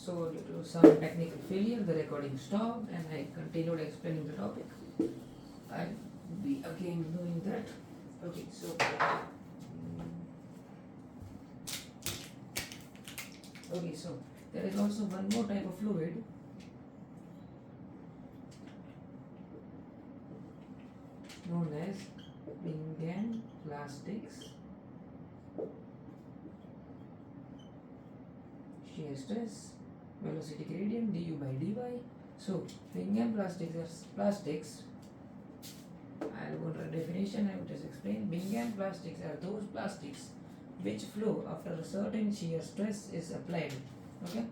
So due to some technical failure, the recording stopped and I continued explaining the topic. I'll be again doing that. Okay, so okay, so there is also one more type of fluid known as Bingham plastics. Shear stress, velocity gradient du by dy. So Bingham plastics are plastics. I'll go to the definition. I will just explain. Bingham plastics are those plastics which flow after a certain shear stress is applied. Okay.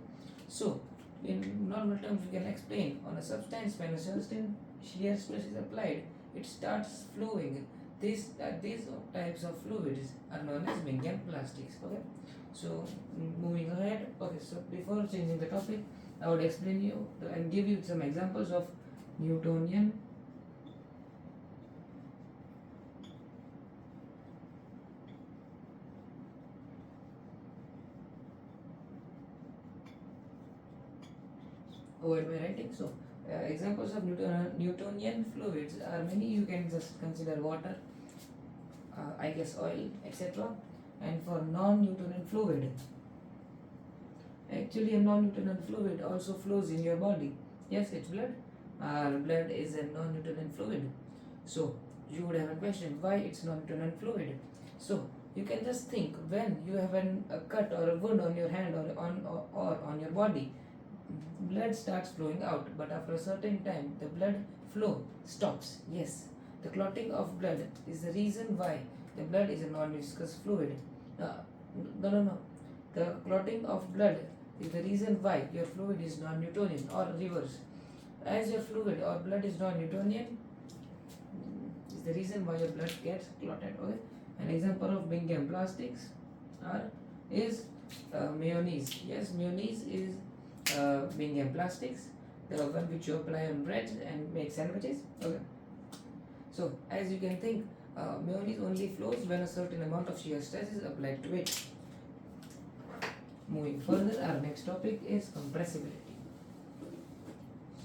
So in normal terms, we can explain on a substance when a certain shear stress is applied, it starts flowing. These types of fluids are known as Bingham plastics. Okay. So moving ahead. Okay. So before changing the topic, I would explain you and give you some examples of Newtonian avoid my writing. So examples of Newtonian fluids are many. You can just consider water, I guess oil, etc. And for non-Newtonian fluid, actually a non-Newtonian fluid also flows in your body. Yes, it's blood. Blood is a non-Newtonian fluid. So you would have a question, why it's non-Newtonian fluid? So you can just think, when you have a cut or a wound on your hand or on your body, blood starts flowing out, but after a certain time the blood flow stops. Yes, the clotting of blood is the reason why the blood is a non-viscous fluid. No. The clotting of blood is the reason why your fluid is non-Newtonian, or reverse. As your fluid or blood is non-Newtonian, is the reason why your blood gets clotted. Okay. An example of Bingham plastics is mayonnaise. Yes, mayonnaise is Bingham plastics, the one which you apply on bread and make sandwiches. Okay. So as you can think, mayonnaise only flows when a certain amount of shear stress is applied to it. Moving further, our next topic is compressibility.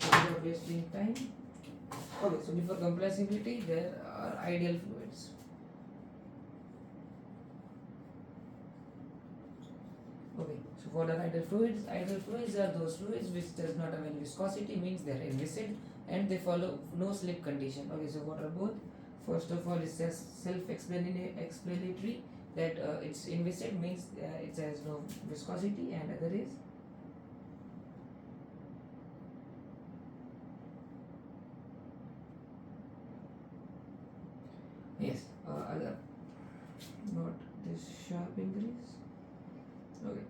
So without wasting time. Okay, so before compressibility, there are ideal fluids. Okay, so what are ideal fluids? Ideal fluids are those fluids which does not have any viscosity, means they are inviscid and they follow no slip condition. Okay, so what are both? First of all, it's just self-explanatory that it's inviscid, means it has no viscosity, and other is yes, other, not this sharp increase. Okay.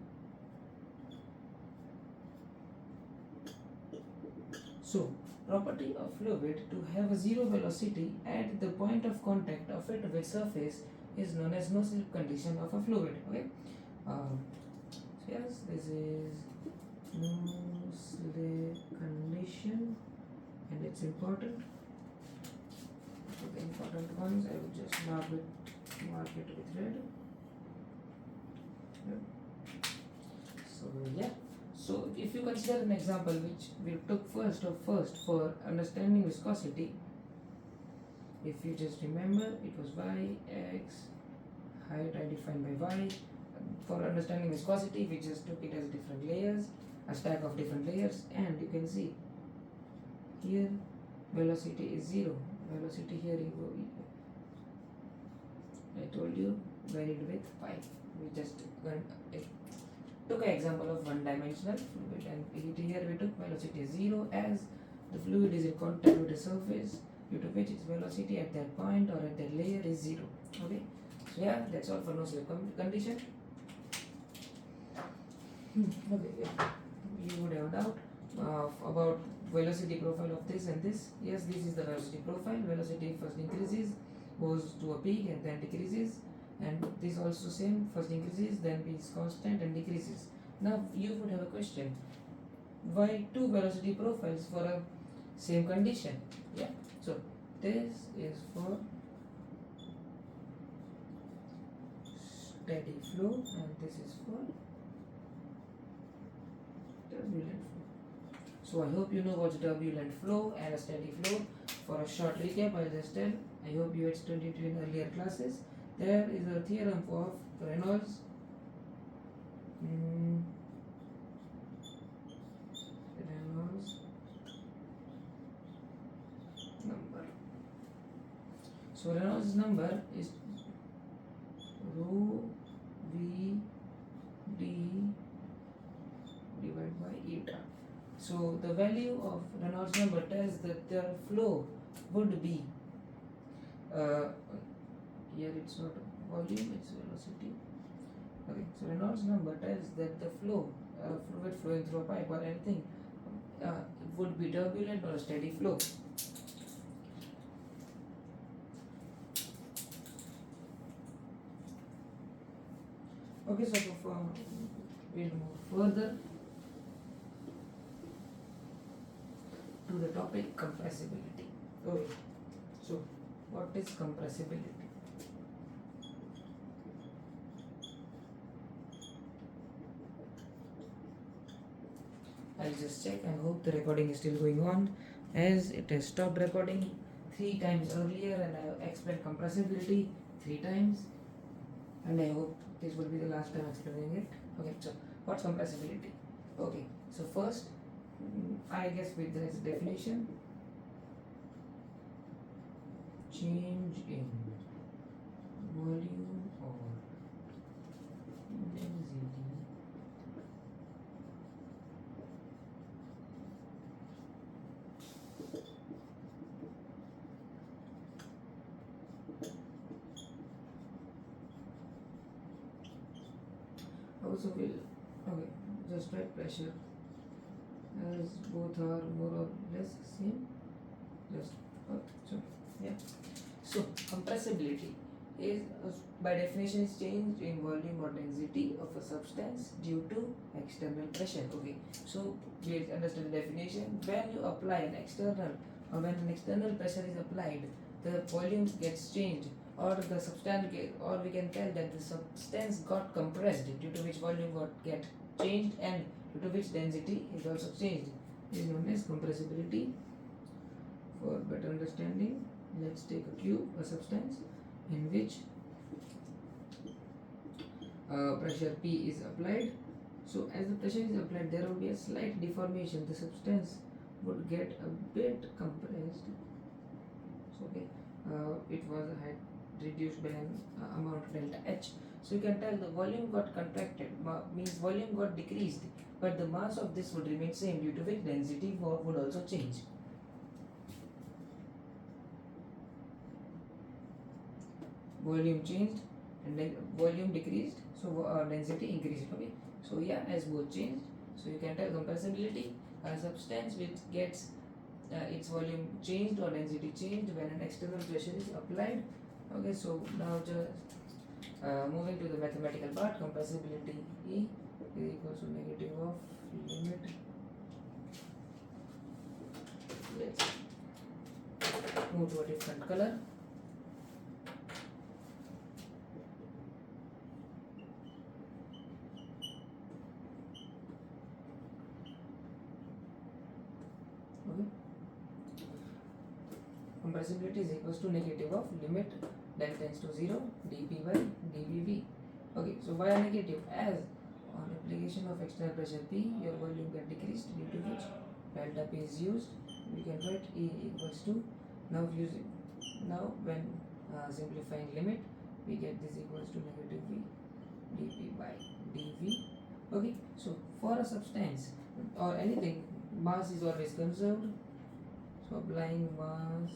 So, property of fluid to have a zero velocity at the point of contact of it with surface is known as no slip condition of a fluid. Okay. So yes, this is no slip condition, and it's important. So the important ones, I will just mark it with red. Yep. So yeah. So if you consider an example which we took first for understanding viscosity, if you just remember, it was y, x, height I defined by y. For understanding viscosity, we just took it as different layers, a stack of different layers, and you can see here velocity is 0. Velocity here I told you varied with pi. We just took an example of one-dimensional fluid, and here we took velocity 0 as the fluid is in contact with the surface, due to which its velocity at that point or at that layer is 0. Okay, so yeah, that's all for no slip condition. Okay, you would have doubt about velocity profile of this and this. Yes, this is the velocity profile. Velocity first increases, goes to a peak and then decreases, and this also same, first increases, then is constant and decreases. Now you would have a question, why two velocity profiles for a same condition? Yeah, so this is for steady flow and this is for turbulent flow. So I hope you know what's turbulent flow and a steady flow. For a short recap, I'll just tell. I hope you had studied in earlier classes. There is a theorem of Reynolds. Reynolds number. So Reynolds number is rho v d divided by eta. So the value of Reynolds number tells that the flow would be here it's not volume, it's velocity. Okay, so Reynolds number tells that the flow, fluid flowing through a pipe or anything, would be turbulent or a steady flow. Okay, so we'll move further to the topic compressibility. Okay, so what is compressibility? I'll just check and hope the recording is still going on, as it has stopped recording 3 times earlier and I explained compressibility 3 times, and I hope this will be the last time explaining it. Okay, so what's compressibility? Okay, so first I guess with this definition, change in volume or density also will, okay, just write pressure as both are more or less same, just so yeah. So compressibility is by definition is change in volume or density of a substance due to external pressure. Okay, so we understand the definition. When you apply an external or when an external pressure is applied, the volume gets changed, or the substance or we can tell that the substance got compressed, due to which volume get changed and due to which density is also changed. This is known as compressibility. For better understanding, let's take a cube, a substance in which pressure P is applied. So as the pressure is applied, there will be a slight deformation. The substance would get a bit compressed. So okay, it was reduced by an amount delta H. So you can tell the volume got contracted, means volume got decreased, but the mass of this would remain same, due to which density would also change. Volume changed and then volume decreased, so density increased. Okay, so yeah, as both changed, so you can tell compressibility, a substance which gets its volume changed or density changed when an external pressure is applied. Okay, so now just moving to the mathematical part, compressibility E is equal to negative of limit. Let's move to a different color. Okay. Compressibility is equal to negative of limit del tends to 0 dP by dVV. Okay, so why negative? As on application of external pressure P, your volume get decreased, due to which delta P is used. We can write E equals to, now when simplifying limit, we get this equals to negative V dP by dV. Okay, so for a substance or anything, mass is always conserved. So applying mass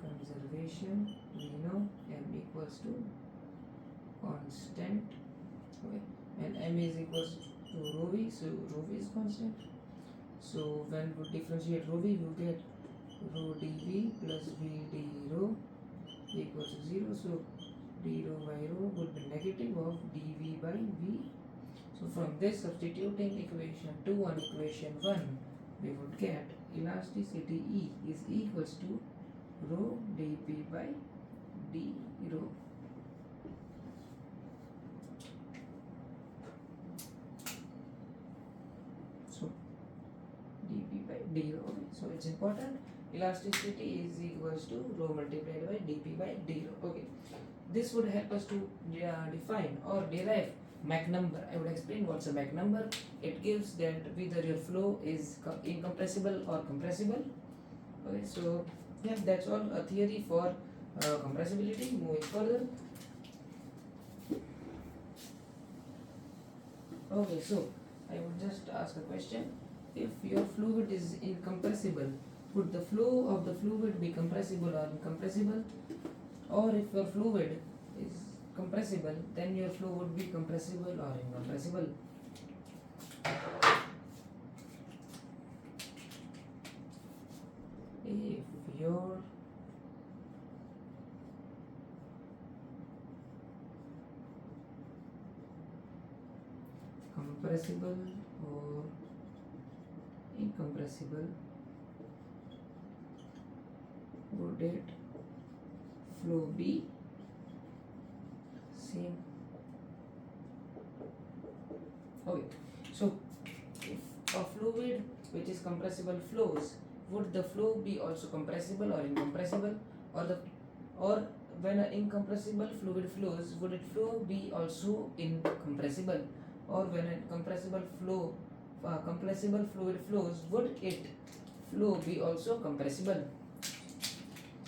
conservation, we know M equals to constant. Okay, and M is equals to rho V, so rho V is constant. So when we differentiate rho V, you get rho dV plus V d rho equals to 0. So d rho by rho would be negative of dV by V. So from this, substituting equation 2 on equation 1, we would get elasticity E is equals to rho dP by d rho. d rho. Okay, so it's important. Elasticity is equals to rho multiplied by dp by d rho. Okay, this would help us to define or derive Mach number. I would explain what's a Mach number. It gives that whether your flow is incompressible or compressible. Okay, so yeah, that's all a theory for compressibility. Moving further. Okay, so I would just ask a question. If your fluid is incompressible, would the flow of the fluid be compressible or incompressible? Or if your fluid is compressible, then your flow would be compressible or incompressible. If your compressible or incompressible, would it flow be same? Okay, so if a fluid which is compressible flows, would the flow be also compressible or incompressible? Or when an incompressible fluid flows, would it flow be also incompressible? Or when a compressible fluid flows, would it flow be also compressible?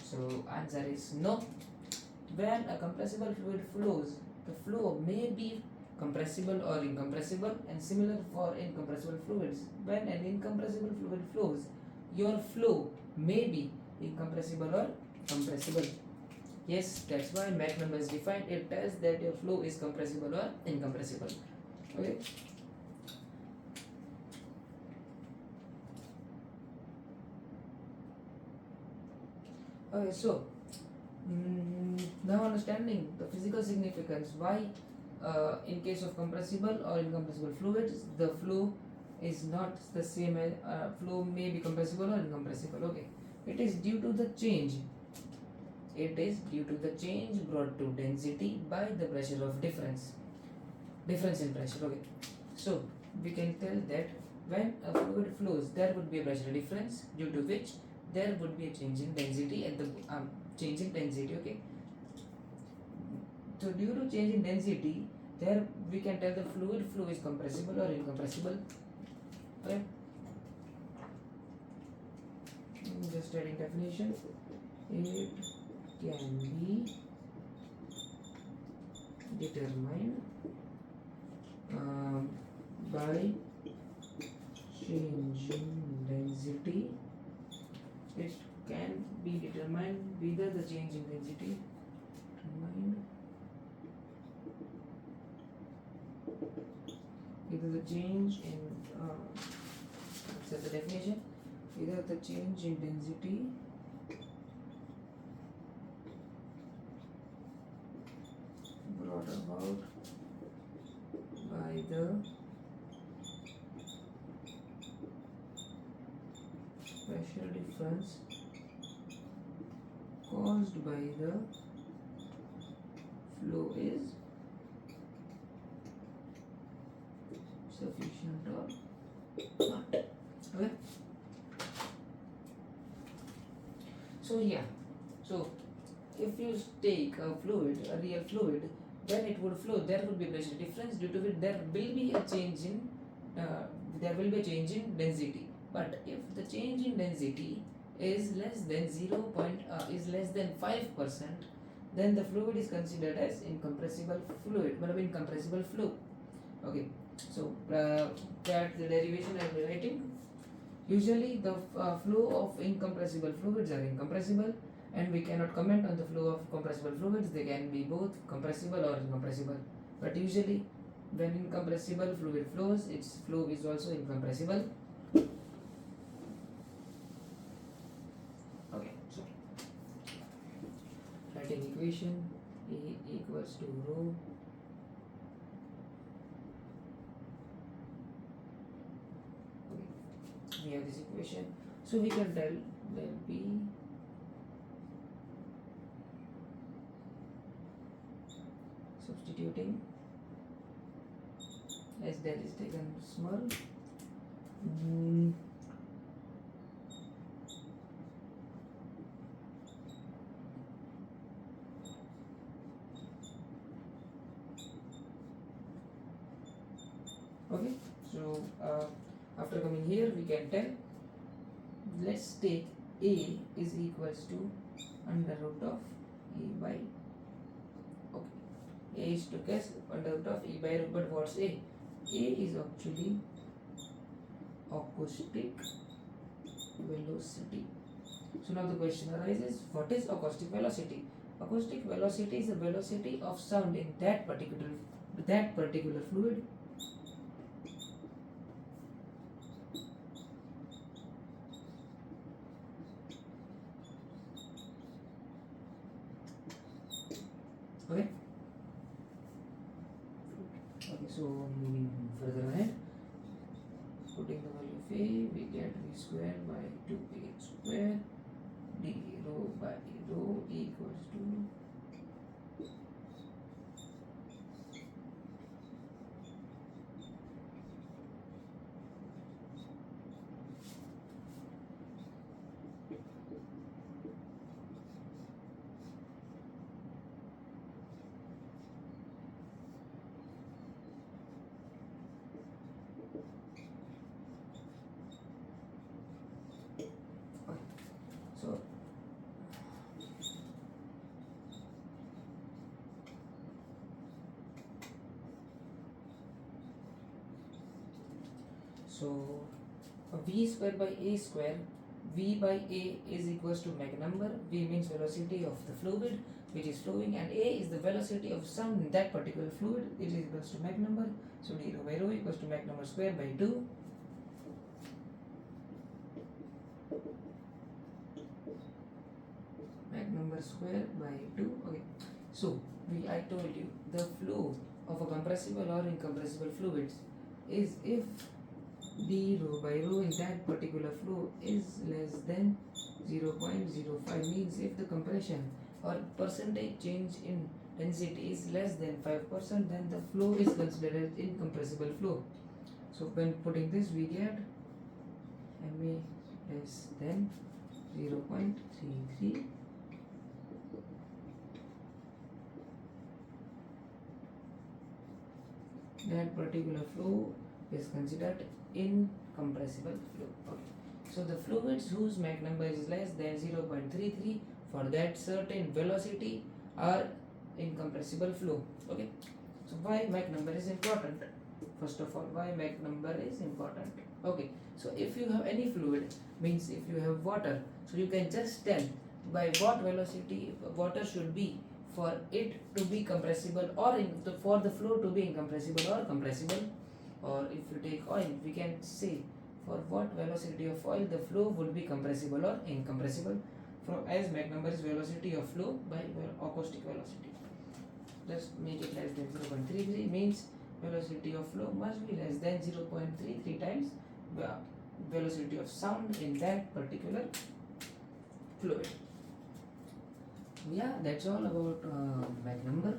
So answer is no. When a compressible fluid flows, the flow may be compressible or incompressible, and similar for incompressible fluids. When an incompressible fluid flows, your flow may be incompressible or compressible. Yes, that's why Mach number is defined. It tells that your flow is compressible or incompressible. Okay. Okay, so now understanding the physical significance why in case of compressible or incompressible fluids the flow is not the same as flow may be compressible or incompressible. Okay, it is due to the change brought to density by the pressure of difference in pressure. Okay, so we can tell that when a fluid flows there would be a pressure difference due to which there would be a change in density at the change in density. Okay, so due to change in density there we can tell the fluid flow is compressible or incompressible. Okay, just adding definition. It can be determined by change in density. It can be determined whether the change in density determined either the change in the definition, either the change in density brought about by the pressure difference caused by the flow is sufficient or not. Okay, so yeah, so if you take a fluid, a real fluid, then it would flow. There would be pressure difference due to which there will be a change in density. But if the change in density is less than 5%, then the fluid is considered as incompressible fluid, incompressible flow. Okay, so that's the derivation I am writing. Usually the flow of incompressible fluids are incompressible, and we cannot comment on the flow of compressible fluids. They can be both compressible or incompressible, but usually when incompressible fluid flows, its flow is also incompressible. Okay, so writing equation E equals to rho we have this equation, so we can tell del P substituting as del is taken small Okay, so after coming here we can tell, let's take a is equals to under root of e by, okay, a is to guess under root of e by root, but what's a? A is actually acoustic velocity. So now the question arises, what is acoustic velocity? Acoustic velocity is the velocity of sound in that particular fluid. Okay. Okay, so moving further ahead, putting the value of a, we get v square by 2a square d rho by rho equals to so v square by a square, v by a is equals to Mach number. V means velocity of the fluid which is flowing, and a is the velocity of sound in that particular fluid. It is equals to Mach number. So d rho by rho equals to Mach number square by 2. Mach number square by 2. Okay, so I told you the flow of a compressible or incompressible fluids is if d rho by rho in that particular flow is less than 0.05, means if the compression or percentage change in density is less than 5%, then the flow is considered incompressible flow. So when putting this, we get ma less than 0.33. That particular flow is considered incompressible flow. Okay. So the fluids whose Mach number is less than 0.33 for that certain velocity are incompressible flow. Okay. So why Mach number is important? First of all, why Mach number is important? Okay. So if you have any fluid, means if you have water, so you can just tell by what velocity water should be for it to be compressible, or for the flow to be incompressible or compressible. Or if you take oil, we can say for what velocity of oil the flow would be compressible or incompressible, from as Mach number is velocity of flow by acoustic velocity. Just make it less than 0.33, means velocity of flow must be less than 0.33 times the velocity of sound in that particular fluid. Yeah, that's all about Mach number.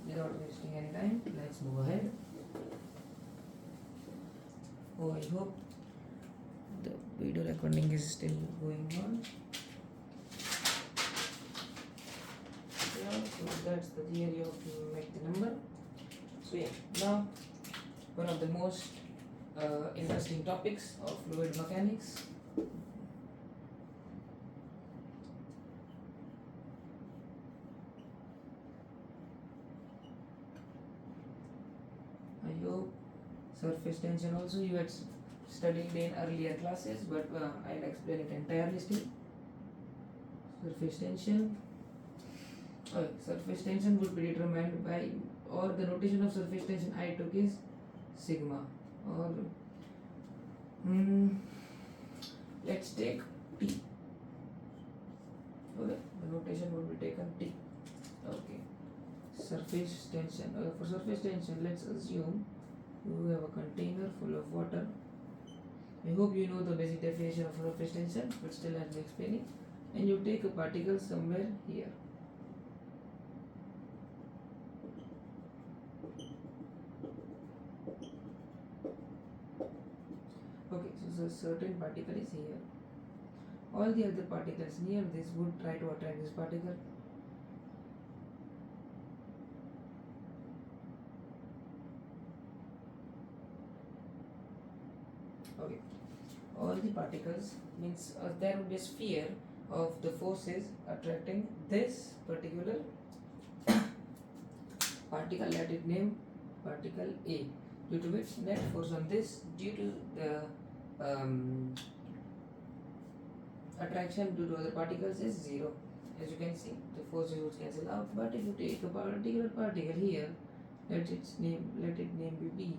Without wasting any time, let's move ahead. Oh, I hope the video recording is still going on. Yeah, so that's the theory of Mach number. So yeah, now one of the most interesting topics of fluid mechanics. I hope surface tension also you had studied in earlier classes, but I'll explain it entirely still. Surface tension. Okay, surface tension would be determined by, or the notation of surface tension I took is sigma, or let's take T. Okay, the notation would be taken T. Okay, surface tension. For surface tension, let's assume you have a container full of water. I hope you know the basic definition of surface tension, but still I'll be explaining. And you take a particle somewhere here. Okay, so a certain particle is here. All the other particles near this would try to attract this particle. Okay, all the particles means there would be a sphere of the forces attracting this particular particle. Let it name particle A, due to which net force on this due to the attraction due to other particles is zero. As you can see, the forces would cancel out. But if you take a particular particle here, let it name be B,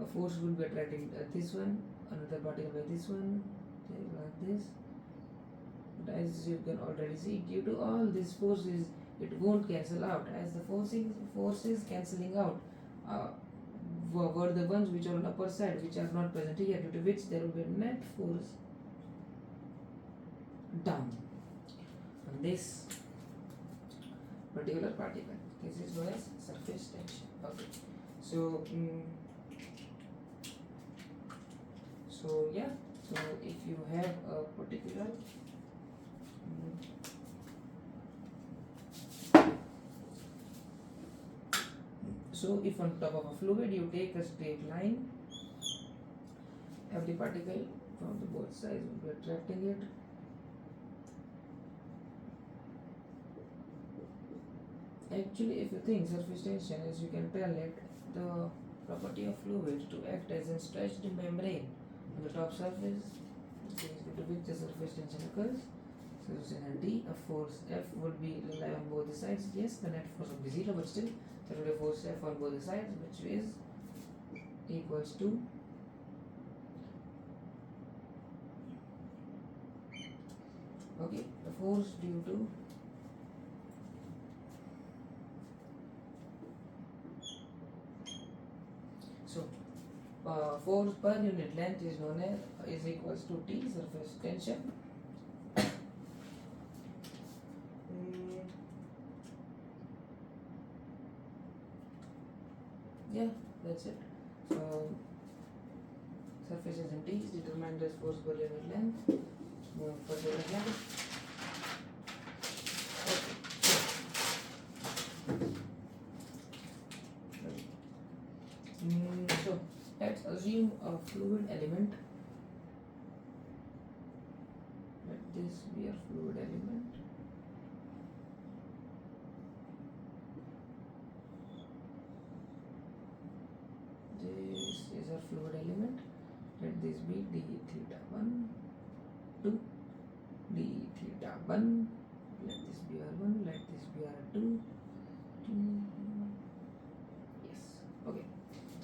a force would be attracting this one, another particle by this one, like this. But as you can already see, due to all these forces, it won't cancel out, as the forces cancelling out were the ones which are on upper side, which are not present here, due to which there will be a net force down on this particular particle. This is known as surface tension. Okay, so yeah, so if you have a particular so if on top of a fluid you take a straight line, every particle from the both sides will be attracting it. Actually, if you think surface tension, as you can tell it, the property of fluid to act as a stretched membrane on the top surface, due to which the surface tension occurs. So D, a force F would be lie on both the sides. Yes, the net force would be zero, but still there will be a force F on both the sides, which is equals to the force due to force per unit length is known as is equals to T, surface tension. Yeah, that's it. So surface tension T is determined as force per unit length. Per unit length. So let's assume a fluid element. Let this be a fluid element. This is a fluid element. Let this be d theta 1, 2, d theta 1. Let this be r1. Let this be r2. Yes. Okay.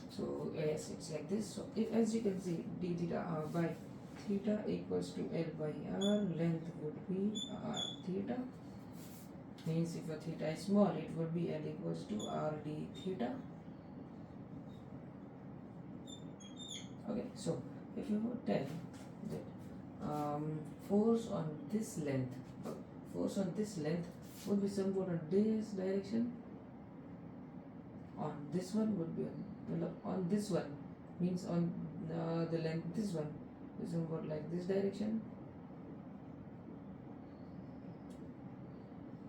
So yes, it's like this. So if, as you can see, d theta by theta equals to L by r, length would be r theta. Means if a theta is small, it would be L equals to r d theta. Okay, so if you would tell that force on this length would be somewhat on this direction. On this one would be on this one, means on the length this one is somewhat like this direction.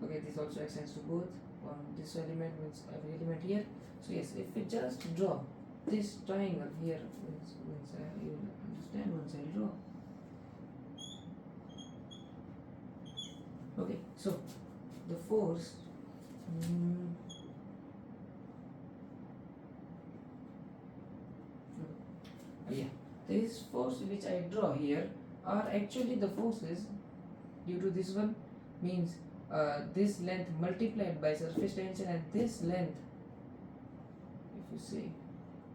Okay, this also extends to both. On this element means every element here. So yes, if we just draw this triangle here, you will understand once I draw. Okay, so the force this force which I draw here are actually the forces due to this one, means this length multiplied by surface tension, and this length, if you say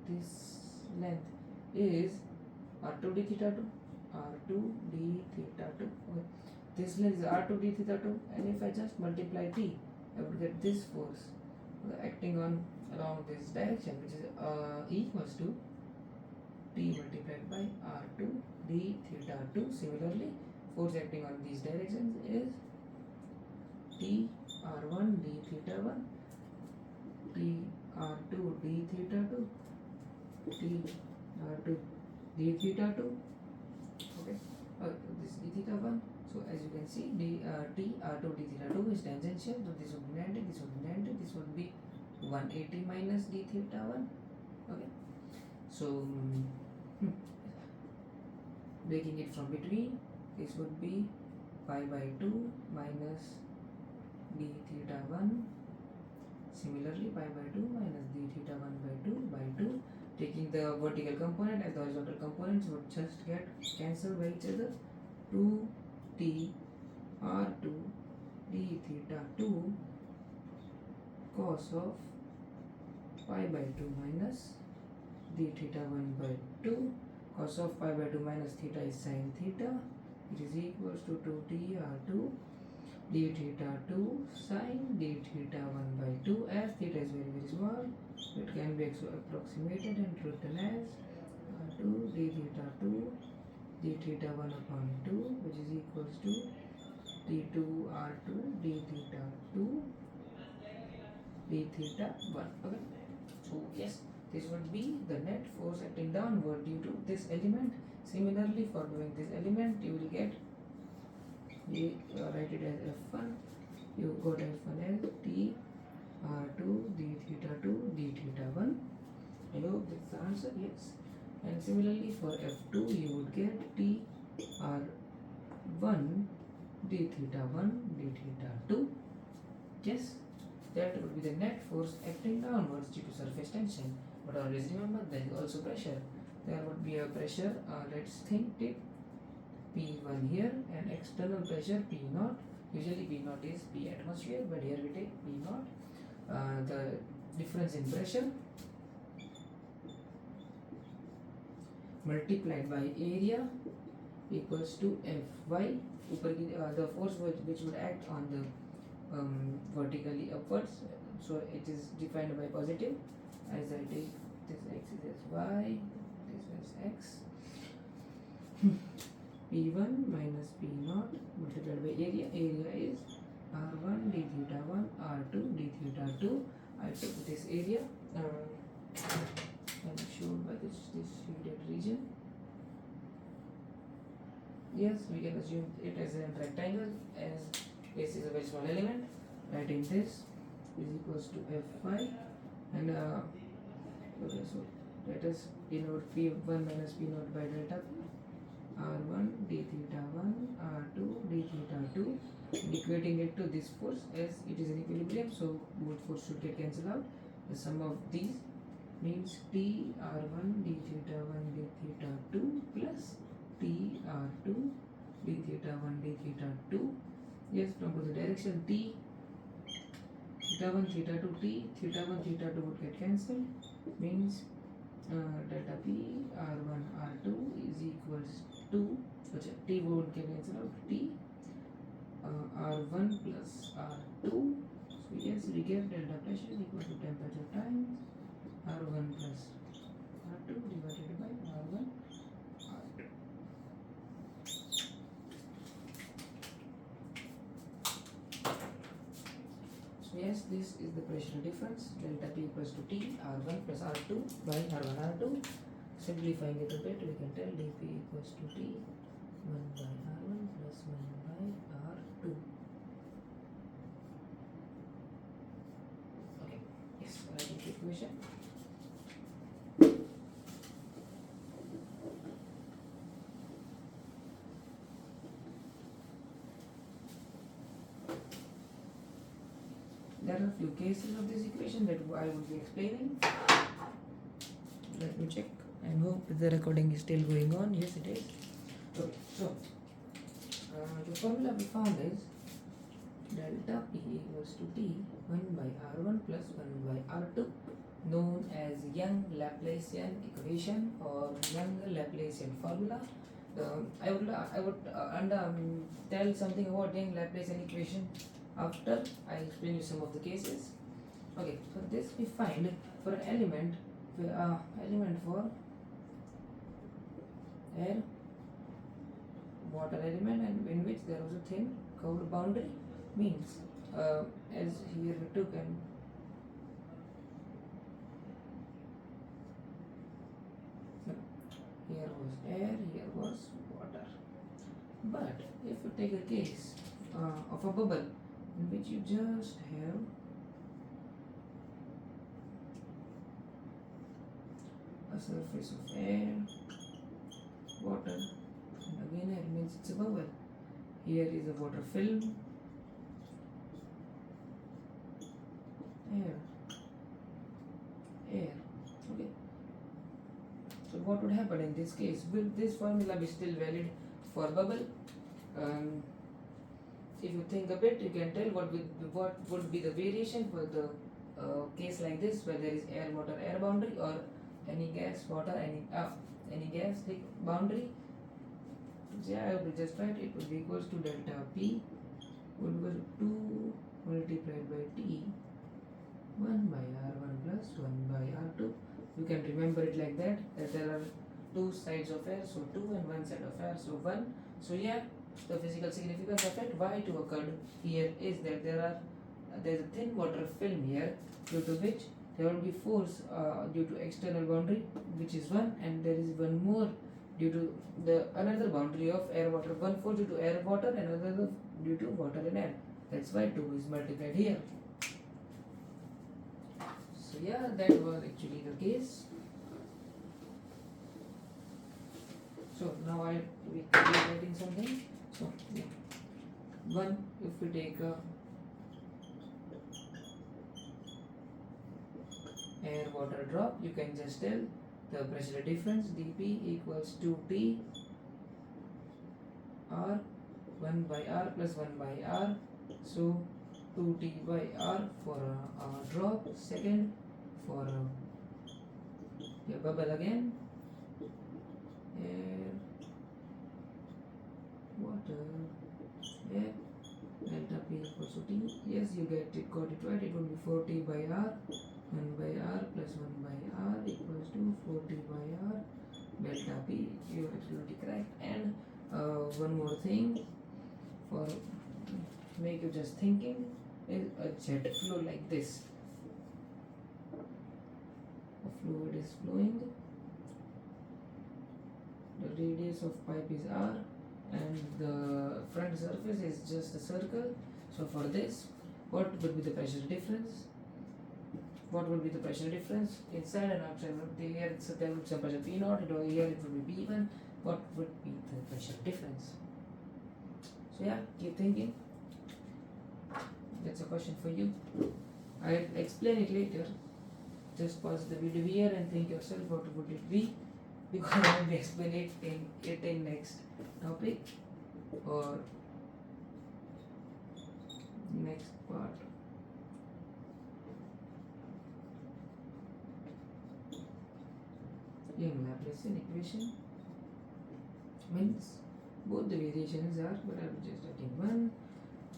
this length is r2 d theta 2, r2 d theta 2. Okay. This length is r2 d theta 2, and if I just multiply t, I would get this force acting on along this direction, which is equals to t multiplied by r2 d theta 2. Similarly, force acting on these directions is t r1 d theta 1, t r2 d theta 2, t r2 d theta 2. Okay, this d theta 1. So as you can see, t r2 d theta 2 is tangential. So this would be 90, this would be 90, this would be 180 minus d theta 1. Okay, so breaking it from between, this would be pi by 2 minus d theta 1. Similarly, pi by 2 minus d theta 1 by 2. Taking the vertical component as the horizontal components would just get cancelled by each other. 2t r2 d theta 2 cos of pi by 2 minus d theta 1 by 2. Cos of pi by 2 minus theta is sin theta. It is equals to 2t r2 d theta 2 sin d theta 1 by 2. As theta is very very small, it can be approximated and written as r2 d theta 2 d theta 1 upon 2, which is equals to d2 r2 d theta 2 d theta 1. Okay, so yes, this would be the net force acting downward due to this element. Similarly, for doing this element, you will get, you write it as F1, you got F1 as T R2 d theta 2 d theta 1. I hope that's the answer, yes. And similarly for F2, you would get T R1 d theta 1 d theta 2. Yes, that would be the net force acting downwards due to surface tension. But always remember, there is also pressure. There would be a pressure, let's think it, P1 here, and external pressure P0. Usually P0 is P atmosphere, but here we take P0. The difference in pressure multiplied by area equals to Fy. The force which would act on the vertically upwards, so it is defined by positive. As I take this axis as y, this as x. P1 minus P0 multiplied by area. Area is R1 d theta 1, R2 d theta 2. I took this area and shown by this shaded region. Yes, we can assume it as a rectangle, as this is a very small element. Writing this is equals to F5, and okay, so let us denote P1 minus P0 by delta P. R1 d theta 1, R2 d theta 2, and equating it to this force, as it is in equilibrium, so both force should get cancelled out. The sum of these means T R1 d theta 1 d theta 2 plus T R2 d theta 1 d theta 2. Yes, from the direction T theta 1 theta 2 T theta 1 theta 2 would get cancelled, means delta P R1 R2 is equals to, T would get cancelled out, T R1 plus R2. So yes, we get delta pressure equal to temperature times R1 plus R2 divided by R1 R2. So yes, this is the pressure difference, delta P equals to T R1 plus R2 by R1 R2. Simplifying it a bit, we can tell dP equals to T 1 by R1 plus 1 by R2. Okay, yes, writing the equation. There are a few cases of this equation that I will be explaining. Let me check and hope the recording is still going on. Yes, it is. Okay, so the formula we found is delta P equals to T 1 by R1 plus 1 by R2, known as Young-Laplacian equation or Young-Laplacian formula. I would tell something about Young-Laplacian equation after I explain you some of the cases. Okay, so this we find for an element for air, water element, and in which there was a thin curved boundary, means as here we took and here was air, here was water. But if you take a case of a bubble in which you just have a surface of air, water, and again air means it's a bubble. Here is a water film, air, air. Okay. So what would happen in this case? Will this formula be still valid for bubble? If you think a bit, you can tell what would be the variation for the case like this, where there is air, water, air boundary, or any gas, water, any gas boundary. So yeah, I will just write it would be equals to delta P would equal to 2 multiplied by T 1 by R1 plus 1 by R2. You can remember it like that there are two sides of air, so 2, and one side of air, so 1. So yeah, the physical significance of it, why 2 occurred here is that there's a thin water film here, due to which there will be force due to external boundary, which is 1, and there is one more due to the another boundary of air water. One force due to air water, and another due to water and air. That's why 2 is multiplied here. So yeah, that was actually the case. So now I will be calculating something. So yeah, 1, if we take a air water drop, you can just tell the pressure difference dP equals to T R 1 by R plus 1 by R. So 2T by R for a drop. Second, for a bubble again, air, water, air, delta P equals to T. Yes, you got it right. It will be 4T by R, 1 by R plus 1 by R equals to 4T by R delta P. You are absolutely correct. And one more thing for make you just thinking is a jet flow like this. A fluid is flowing, the radius of pipe is R, and the front surface is just a circle. So for this, what would be the pressure difference? What would be the pressure difference inside and outside? Here there would be some pressure P naught, and over here it would be P1. What would be the pressure difference? So yeah, keep thinking. That's a question for you. I'll explain it later. Just pause the video here and think yourself what would it be, because I will explain it in next topic or next part. Young Laplacian equation means both the variations are, but I will just writing one.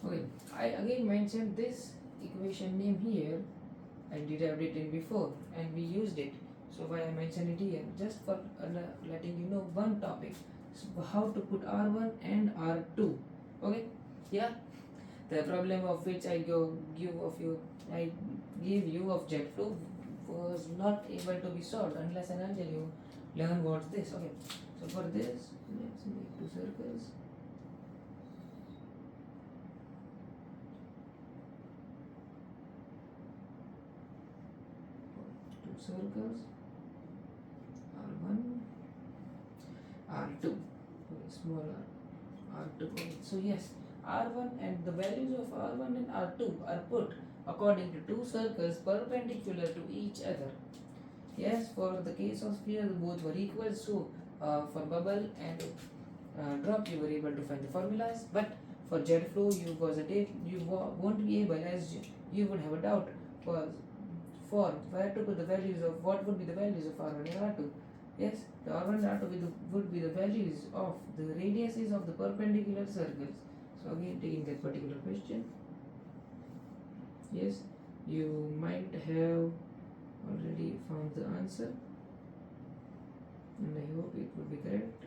Okay, I again mentioned this equation name here. I derived it in before and we used it. So why I mention it here? Just for letting you know one topic. So how to put R1 and R2. Okay? Yeah. The problem of which I give you of jet flow was not able to be solved unless and until you learn what's this. Okay. So for this, let's make 2 circles. Circles, R1, R2, okay, smaller R2. Okay. So yes, R1 and the values of R1 and R2 are put according to 2 circles perpendicular to each other. Yes, for the case of sphere both were equal, so for bubble and drop you were able to find the formulas, but for jet flow you won't be able, as you would have a doubt for where to put the values of what would be the values of R1 and R2. Yes, the R1 and R2 would be the values of the radiuses of the perpendicular circles. So again, taking that particular question, yes, you might have already found the answer, and I hope it would be correct.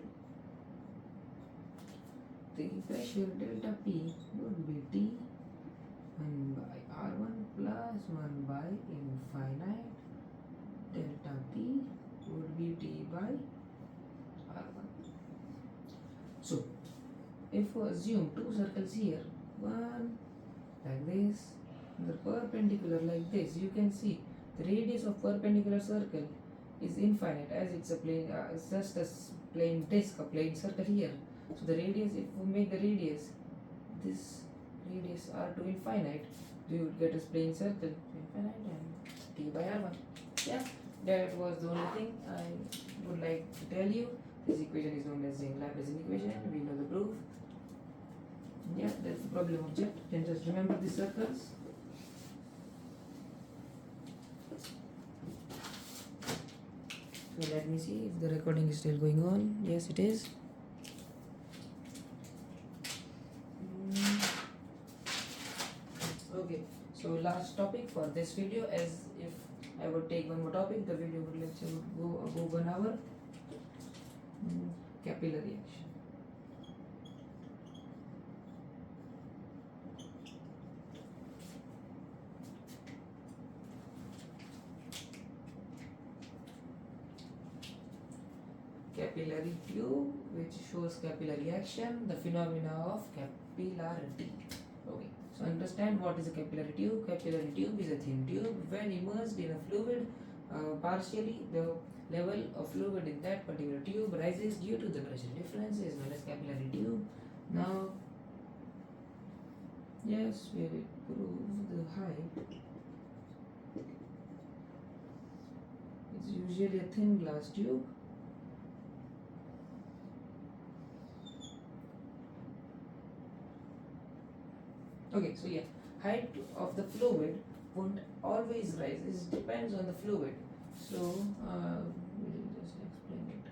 The pressure delta P would be T 1 by R1 plus 1 by infinite delta P would be T by R1. So if we assume 2 circles here, one like this, the perpendicular like this, you can see the radius of perpendicular circle is infinite, as it's a plane, it's just a plain disk, a plain circle here. So the radius, if we make the radius, this radius r2 infinite, we would get a plane circle infinite and t by r1. Yeah, that was the only thing I would like to tell you. This equation is known as the Laplacian equation. We know the proof. Yeah, that's the problem object. Then just remember the circles. So let me see if the recording is still going on. Yes, it is. Okay, so last topic for this video, as if I would take one more topic, the video would lecture would go above 1 hour. Capillary action. Capillary tube, which shows capillary action, the phenomena of capillarity. Okay, so understand what is a capillary tube. Capillary tube is a thin tube. When immersed in a fluid, partially the level of fluid in that particular tube rises due to the pressure difference, is known as capillary tube. Now, yes, we will prove the height. It's usually a thin glass tube. Okay, so yeah, height of the fluid won't always rise. It depends on the fluid. So we'll just explain it.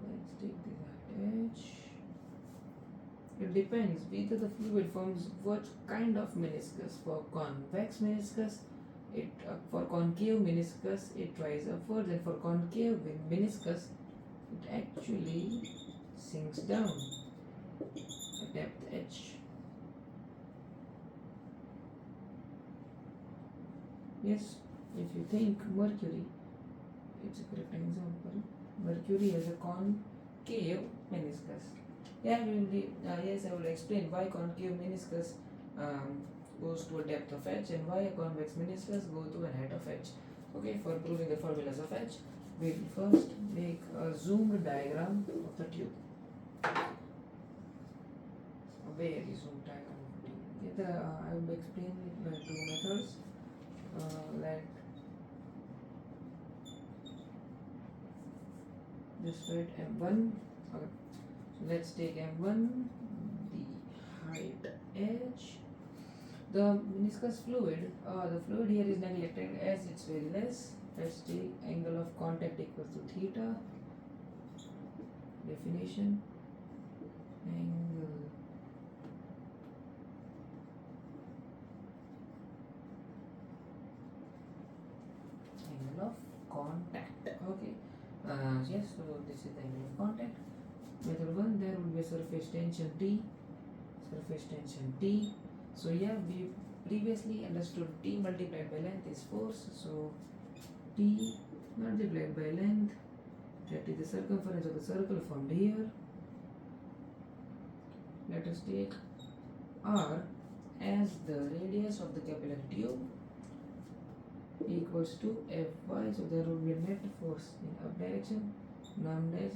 Let's take this edge. It depends whether the fluid forms what kind of meniscus. For convex meniscus, for concave meniscus it rises upwards, and for concave meniscus it actually sinks down at depth h. Yes, if you think mercury, it's a correct example. Mercury has a concave meniscus. Yeah, yes, I will explain why concave meniscus goes to a depth of h and why a convex meniscus goes to a height of h. Okay, for proving the formulas of h, we will first make a zoomed diagram of the tube. A very zoomed diagram of the tube. I will explain it by two methods. Let just write m1. Okay, so let's take m1, the height h. The meniscus fluid, the fluid here is neglected as it's very less. Let's take angle of contact equals to theta. Definition: angle of contact. Okay, yes, so this is the angle of contact. Method 1, there will be a surface tension T. So yeah, we previously understood T multiplied by length is force. So T multiplied by length, that is the circumference of the circle formed here. Let us take R as the radius of the capillary tube, equals to Fy. So there will be a net force in up direction known as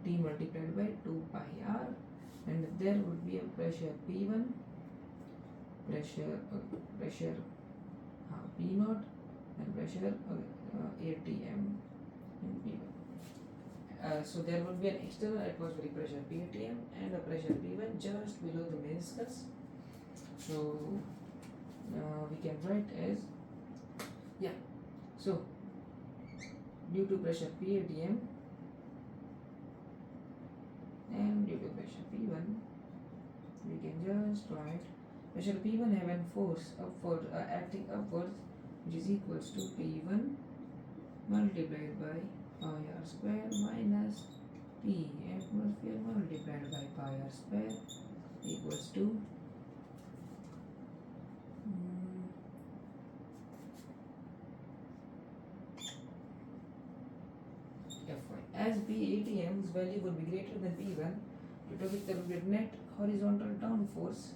T multiplied by 2 pi r, and there would be a pressure P1, pressure P0, and pressure ATM in P1. So there would be an external atmospheric pressure PATM and a pressure P1 just below the meniscus. So we can write as, yeah, so due to pressure PATM and due to pressure P1, we can just write pressure P1 having force upward, acting upwards, which is equals to P1 multiplied by pi r square minus P atmosphere multiplied by pi r square equals to Fy. As PATM's value would be greater than P1, due to which there will be a net horizontal down force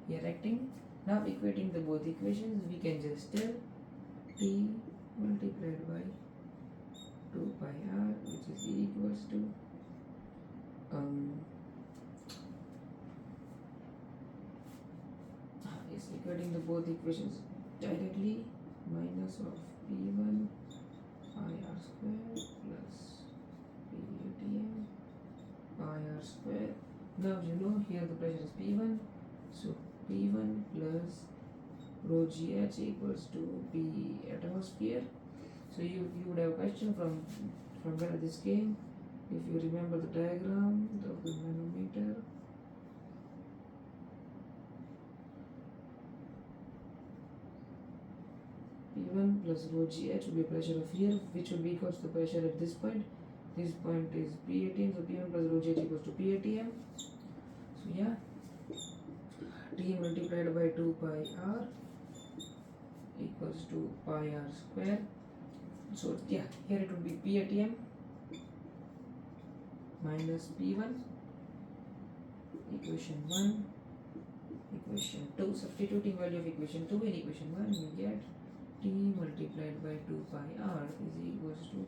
here acting. Now equating the both equations, we can just tell T multiplied by 2 pi r, which is equals to um, is equating the both equations directly. Minus of P1 pi r square plus PATM pi r square. Now you know here the pressure is P1, so P1 plus rho gh equals to P atmosphere. So you would have a question from where this came. If you remember the diagram of the manometer, P1 plus rho gh will be pressure of here, which will be equal to the pressure at this point. This point is P18, so P1 plus rho gh equals to PATM. So yeah, T multiplied by 2 pi r equals to pi r square. So yeah, here it would be PATM minus P1, equation 1, equation 2. Substituting value of equation 2 in equation 1, we get T multiplied by 2 pi r is equals to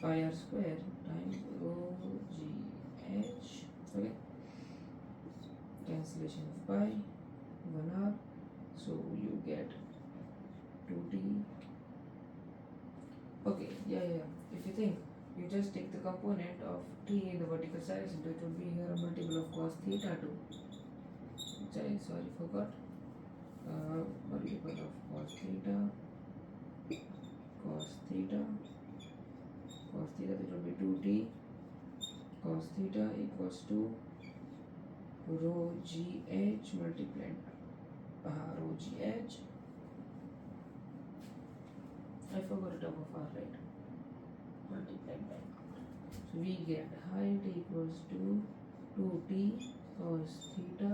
pi r square times rho gh. Okay, cancellation of pi, 1 r, so you get 2t. Okay, yeah. If you think, you just take the component of t in the vertical direction, so it would be here a multiple of cos theta 2, which I forgot. Multiple of cos theta, that will be 2t cos theta equals to rho gh multiplied rho gh. I forgot a term of r, right? Multiplied by. So we get height equals to 2t cos theta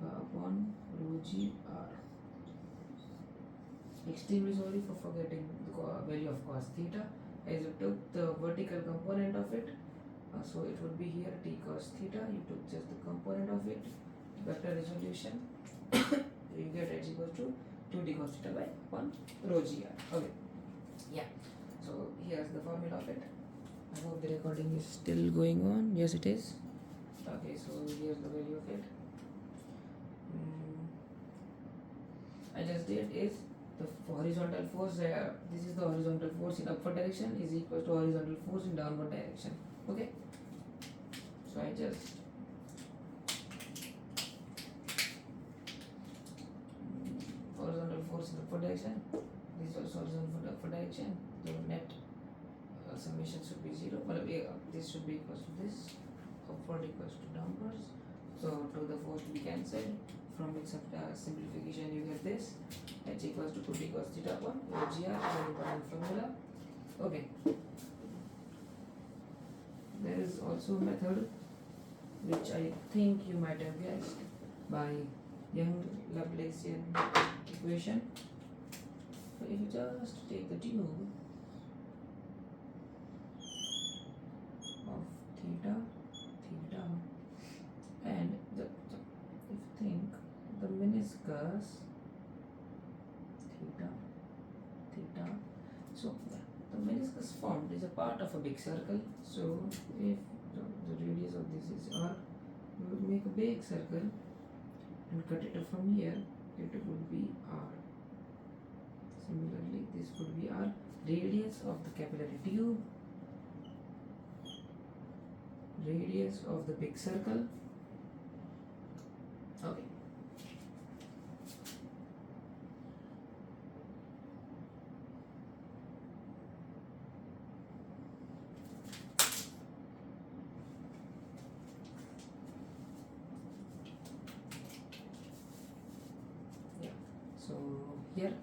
upon rho g r. Extremely sorry for forgetting the value of cos theta, as you took the vertical component of it. So it would be here t cos theta. You took just the component of it, vector resolution. You get h equals to 2t cos theta by 1 rho g r. Okay, yeah. So here's the formula of it. I hope the recording is still going on. Yes, it is. Okay, so here's the value of it. I just did is the horizontal force. This is the horizontal force in upward direction is equal to horizontal force in downward direction. Okay. So I just horizontal force in upward direction. This is also horizontal upward direction. The net summation should be 0. Well, this should be equal to this. Upward equals to downwards. So to the force to be cancelled. From its simplification, you get this. H equals to 2t cos theta 1 rho g r, very important formula. Okay. There is also a method which I think you might have guessed by Young-Laplacian equation. So if you just take the tube of theta, and if you think the meniscus theta, so the meniscus formed is a part of a big circle. So if the radius of this is r, we would make a big circle and cut it from here. It would be r. Similarly, this would be r. Radius of the capillary tube, radius of the big circle. Okay. Yeah. So here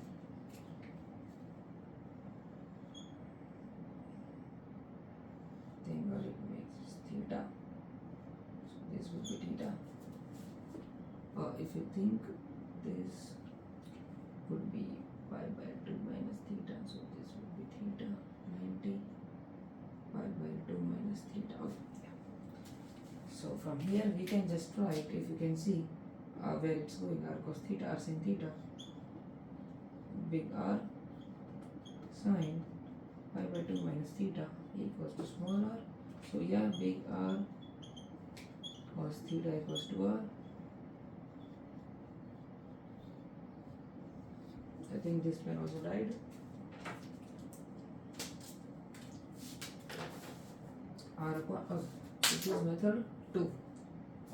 thing where it makes theta. So this would be theta. If you think this would be pi by 2 minus theta, so this would be theta 90 pi by 2 minus theta. Okay. So from here we can just write, if you can see where it's going, r cos theta, r sin theta, big R sine pi by 2 minus theta equals to small r. So yeah, big R cos theta equals to r. I think this pen also died. R upon it is method 2.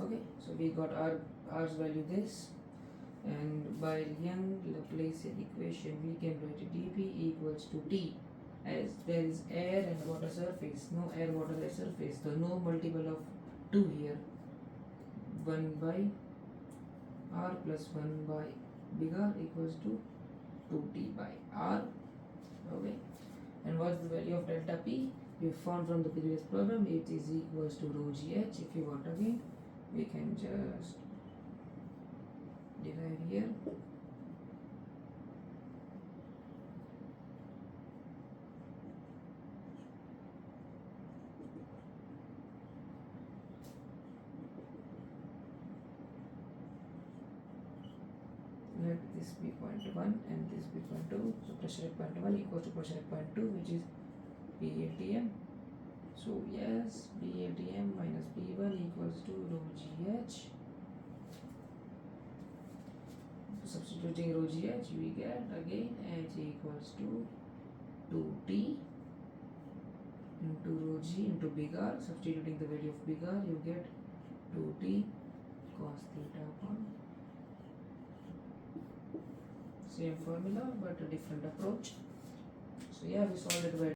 Okay, so we got r's value this, and by Young-Laplacian equation we can write dp equals to t, as there is air and water surface, no air water air surface, so no multiple of 2 here. 1 by r plus 1 by big R equals to 2t by r. Okay, and what's the value of delta p? We found from the previous problem, it is equals to rho gh. If you want again, we can just derive here. Let this be 0.1 and this be 0.2. So pressure at 0.1 equals to pressure at 0.2, which is PATM. So yes, PATM minus P1 equals to rho gh. Substituting rho gh, we get again h equals to 2t into rho g into big R. Substituting the value of big R, you get 2t cos theta upon. Same formula but a different approach. So yeah, we solved it by